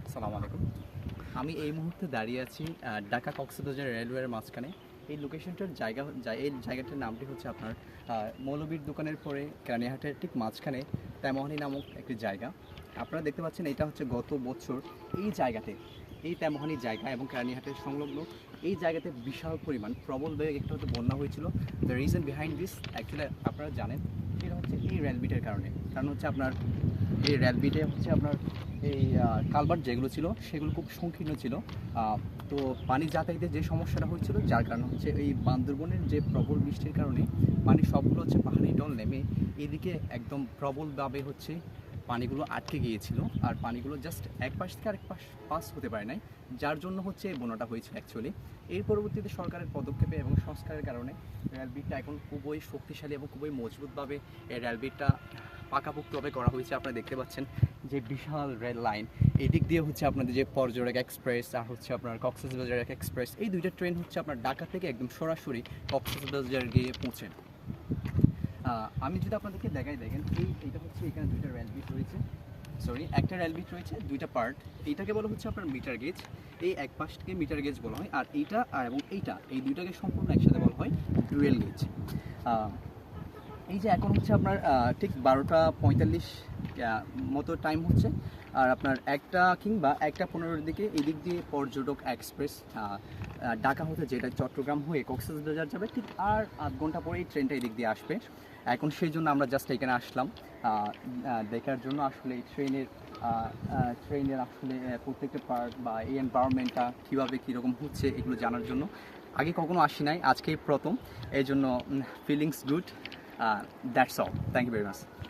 আসসালামু আলাইকুম। আমি এই মুহূর্তে দাঁড়িয়ে আছি ঢাকা কক্সবাজার রেলওয়ের মাঝখানে। এই লোকেশনটার এই জায়গাটার নামটি হচ্ছে আপনার মৌলবীর দোকানের পরে কেরানীহাটের ঠিক মাঝখানে তেমহানি নামক একটি জায়গা। আপনারা দেখতে পাচ্ছেন এটা হচ্ছে গত বছর এই জায়গাতে, এই তেমহানি জায়গা এবং কেরানীহাটের সংলগ্ন এই জায়গাতে বিশাল পরিমাণ প্রবল বেগে একটা হচ্ছে বন্যা হয়েছিল। The reason behind this actually আপনারা জানেন সেটা হচ্ছে এই রেলবিটের কারণে। কারণ হচ্ছে আপনার এই রেলবিটে হচ্ছে আপনার এই কালভার্ট যেগুলো ছিল সেগুলো খুব সংকীর্ণ ছিল। তো পানি যাতায়াতের যে সমস্যাটা হয়েছিল যার কারণে হচ্ছে এই বান্দরবনের যে প্রবল বৃষ্টির কারণে পানি সবগুলো হচ্ছে পাহাড়ি ঢল নেমে এদিকে একদম প্রবলভাবে হচ্ছে পানিগুলো আটকে গিয়েছিল। আর পানিগুলো জাস্ট এক পাশ থেকে আরেক পাশ হতে পারে নাই, যার জন্য হচ্ছে এই বন্যাটা হয়েছিল অ্যাকচুয়ালি। এর পরবর্তীতে সরকারের পদক্ষেপে এবং সংস্কারের কারণে রেলবিটটা এখন খুবই শক্তিশালী এবং খুবই মজবুতভাবে এই রেলবিটটা পাকাপোক্তভাবে করা হয়েছে। আপনারা দেখতে পাচ্ছেন যে বিশাল রেল লাইন, এদিক দিয়ে হচ্ছে আপনাদের যে পর্যটক এক্সপ্রেস আর হচ্ছে আপনার কক্সবাজার এক্সপ্রেস, এই দুইটা ট্রেন হচ্ছে আপনার ঢাকা থেকে একদম সরাসরি কক্সবাজার গিয়ে পৌঁছে। আমি যদি আপনাদেরকে দেখেন এইটা হচ্ছে এখানে দুইটা রেলবিট রয়েছে, একটা রেলবিট রয়েছে দুইটা পার্ট। এইটাকে বলা হচ্ছে আপনার মিটার গেজ, এই এক পাশকে মিটার গেজ বলা হয়, আর এইটা এবং এইটা এই দুইটাকে সম্পূর্ণ একসাথে বলা হয় ডুয়েল গেজ। এই যে এখন হচ্ছে আপনার ঠিক 12টা 45 মতো টাইম হচ্ছে, আর আপনার 1টা কিংবা 1টা 15-এর দিকে এদিক দিয়ে পর্যটক এক্সপ্রেস ঢাকা হতে যেটা চট্টগ্রাম হয়ে কক্সবাজার যাবে, ঠিক আর আধ ঘন্টা পরেই ট্রেনটা এদিক দিয়ে আসবে। এখন সেই জন্য আমরা জাস্ট এখানে আসলাম দেখার জন্য আসলে এই ট্রেনের আসলে প্রত্যেকটা পার্ট বা এই এনভায়রনমেন্টটা কীভাবে কীরকম হচ্ছে এগুলো জানার জন্য। আগে কখনো আসি নাই, আজকেই প্রথম, এই জন্য feelings good. That's all. Thank you very much.